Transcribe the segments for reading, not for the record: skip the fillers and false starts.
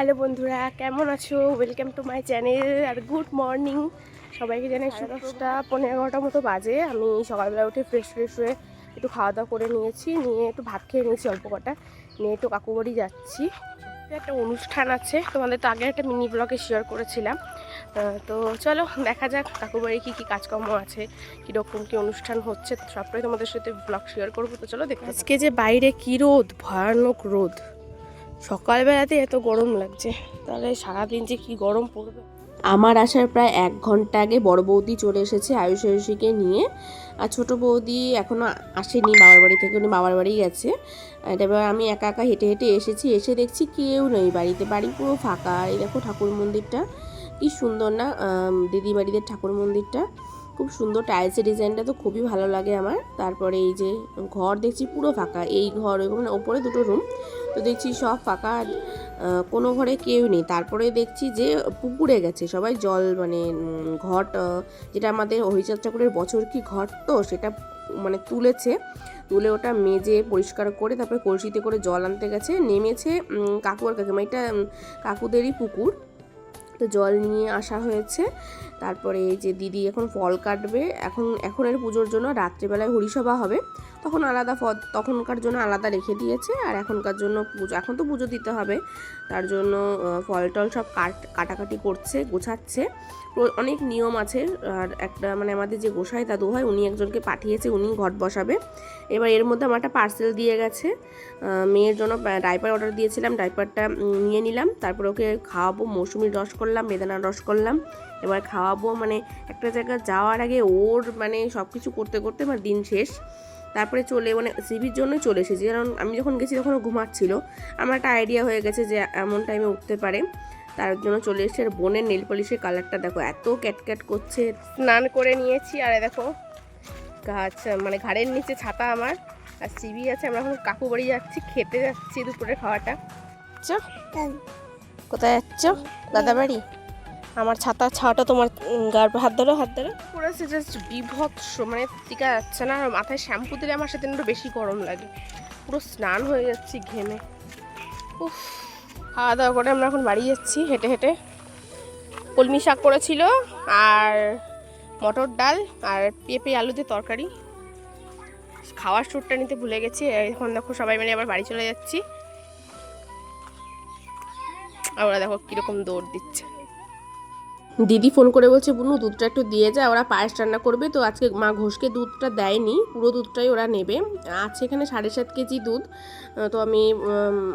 Hello বন্ধুরা, কেমন আছো? ওয়েলকাম টু মাই চ্যানেল আর গুড মর্নিং সবাইকে। জানাই 10:30 পৌনে 11টার মতো বাজে। আমি সকালবেলা উঠে ফ্রেশ হয়ে একটু খাওয়া দাওয়া করে নিয়ে একটু ভাত খেয়ে নিয়েছি অল্প কটা, নিয়ে একটু কাকু বাড়ি যাচ্ছি। একটা অনুষ্ঠান আছে, তোমাদের তো আগে একটা মিনি ব্লগে শেয়ার করেছিলাম। তো চলো দেখা যাক কাকু বাড়ি কী কী কাজকর্ম আছে, কীরকম কী অনুষ্ঠান হচ্ছে, সবটাই তোমাদের সাথে ব্লগ শেয়ার করবো। তো চলো দেখতে। আজকে যে বাইরে কী রোদ, ভয়ানক রোদ। সকালবেলাতে এত গরম লাগছে, তাহলে সারাদিন যে কি গরম পড়বে। আমার আসার প্রায় 1 ঘন্টা আগে বড় বৌদি চলে এসেছে আয়ুষকে নিয়ে। আর ছোটো বৌদি এখনও আসেনি বাবার বাড়ি থেকে, উনি বাবার বাড়ি গেছে। এবার আমি একা একা হেঁটে হেঁটে এসেছি, এসে দেখছি কেউ নেই বাড়িতে, বাড়ি পুরো ফাঁকা। এই দেখো ঠাকুর মন্দিরটা কি সুন্দর না, দিদি বাড়িতে ঠাকুর মন্দিরটা খুব সুন্দর, টাইলসের ডিজাইনটা তো খুবই ভালো লাগে আমার। তারপরে এই যে ঘর দেখছি পুরো ফাঁকা, এই ঘর মানে ওপরে 2টো রুম, তো দেখছি সব ফাঁকা, কোনো ঘরে কেউ নেই। তারপরে দেখছি যে পুকুরে গেছে সবাই জল, মানে ঘট, যেটা আমাদের হরিচাঁদ ঠাকুরের বছর কি ঘট, তো সেটা মানে তুলে ওটা মেজে পরিষ্কার করে তারপরে কলসিতে করে জল আনতে গেছে, নেমেছে কাকু আর কাকিমা, এটা কাকুদেরই পুকুর, তো জল নিয়ে আসা হয়েছে। তারপরে এই যে দিদি এখন ফল কাটবে, এখনের পুজোর জন্য রাত্রিবেলায় হরিসভা হবে, তখন আলাদা ফল, তখনকার জন্য আলাদা রেখে দিয়েছে। আর এখনকার জন্য পুজো, এখন তো পুজো দিতে হবে, তার জন্য ফল টল সব কাটাকাটি করছে, গোছাচ্ছে। অনেক নিয়ম আছে। আর একটা মানে আমাদের যে গোসাই দাদু হয়, উনি একজনকে পাঠিয়েছে, উনি ঘট বসাবে। এবার এর মধ্যে আমার একটা পার্সেল দিয়ে গেছে, মেয়ের জন্য ডাইপার অর্ডার দিয়েছিলাম, ডাইপারটা নিয়ে নিলাম। তারপর ওকে খাওয়াবো, মৌসুমির রস করলাম, বেদানার রস করলাম, এবার খাওয়াবো। মানে একটা জায়গায় যাওয়ার আগে ওর মানে সব কিছু করতে করতে আমার দিন শেষ। তারপরে মানে সিভির জন্য চলে এসেছি, কারণ আমি যখন গেছি তখন ও ঘুমাচ্ছিল। আমার একটা আইডিয়া হয়ে গেছে যে এমন টাইমে উঠতে পারে, তার জন্য চলে এসেছে। আর বোনের নেল পলিশের কালারটা দেখো, এত ক্যাটক্যাট করছে। স্নান করে নিয়েছি, আর দেখো গাছ মানে ঘাড়ের নিচে ছাতা আমার, আর সিবি আছে। আমরা এখন কাকু বাড়ি যাচ্ছি, খেতে যাচ্ছি দুপুরে খাওয়াটা। কোথায় যাচ্ছ? দাদা বাড়ি। আমার ছাওয়াটা তোমার গায়ে হাত ধরো পুরো জাস্ট বিভৎস, মানে টিকা যাচ্ছে না। আর মাথায় শ্যাম্পু দিলে আমার সাথে একটু বেশি গরম লাগে, পুরো স্নান হয়ে যাচ্ছি ঘেমে। উফ, খাওয়া দাওয়া করে আমরা এখন বাড়ি যাচ্ছি হেঁটে হেঁটে। কলমি শাক করেছিল, আর মটর ডাল, আর পেঁপে আলু দিয়ে তরকারি। খাওয়ার সুটটা নিতে ভুলে গেছি। এখন দেখো সবাই মিলে আবার বাড়ি চলে যাচ্ছি। ওরা দেখো কিরকম দৌড় দিচ্ছে। দিদি ফোন করে বলছে বুনু দুধটা একটু দিয়ে যা, ওরা পায়েস রান্না করবে। তো আজকে মা ঘোষকে দুধটা দেয়নি, পুরো দুধটাই ওরা নেবে। আছে এখানে 7.5 কেজি দুধ। তো আমি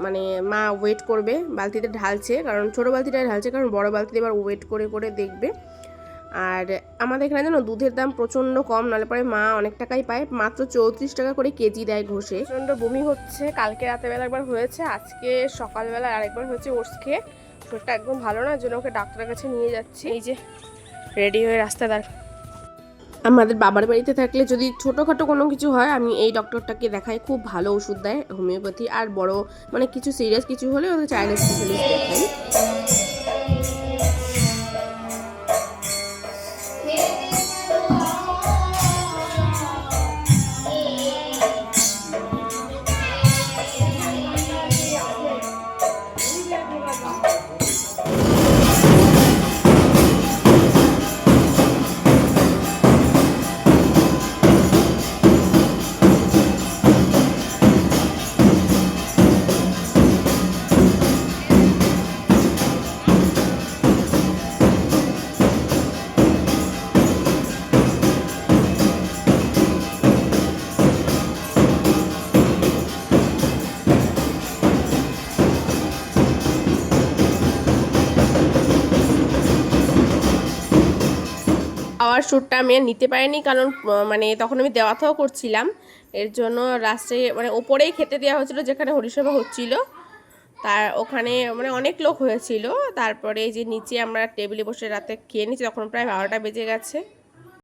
মানে মা ওয়েট করবে, বালতিতে ঢালছে, কারণ ছোটো বালতিটায় ঢালছে, কারণ বড় বালতিতে এবার ওয়েট করে করে দেখবে। আর আমাদের এখানে জানো দুধের দাম প্রচণ্ড কম, নাহলে পরে মা অনেক টাকাই পায়, মাত্র 34 টাকা করে কেজি দেয় ঘষে। প্রচণ্ড বমি হচ্ছে, কালকে রাতেবেলা একবার হয়েছে, আজকে সকালবেলা আরেকবার হয়েছে। ওটস খেয়ে শরীরটা একদম ভালো না, জন্য ওকে ডাক্তারের কাছে নিয়ে যাচ্ছি। এই যে রেডি হয়ে রাস্তা দাঁড়। আমাদের বাবার বাড়িতে থাকলে যদি ছোটোখাটো কোনো কিছু হয়, আমি এই ডক্টরটাকে দেখাই, খুব ভালো ওষুধ দেয় হোমিওপ্যাথি। আর বড় মানে কিছু সিরিয়াস কিছু হলে ওদের চাইল্ড স্পেশালিস্ট দেখাই। পাওয়ার শ্যুটটা আমি আর নিতে পারিনি, কারণ মানে তখন আমি দেওয়া থাও করছিলাম। এর জন্য লাস্টে মানে ওপরেই খেতে দেওয়া হয়েছিল, যেখানে হরিসভা হচ্ছিল, তার ওখানে মানে অনেক লোক হয়েছিল। তারপরে এই যে নিচে আমরা টেবিলে বসে রাতে খেয়ে নিচ্ছি, তখন প্রায় 12টা বেজে গেছে।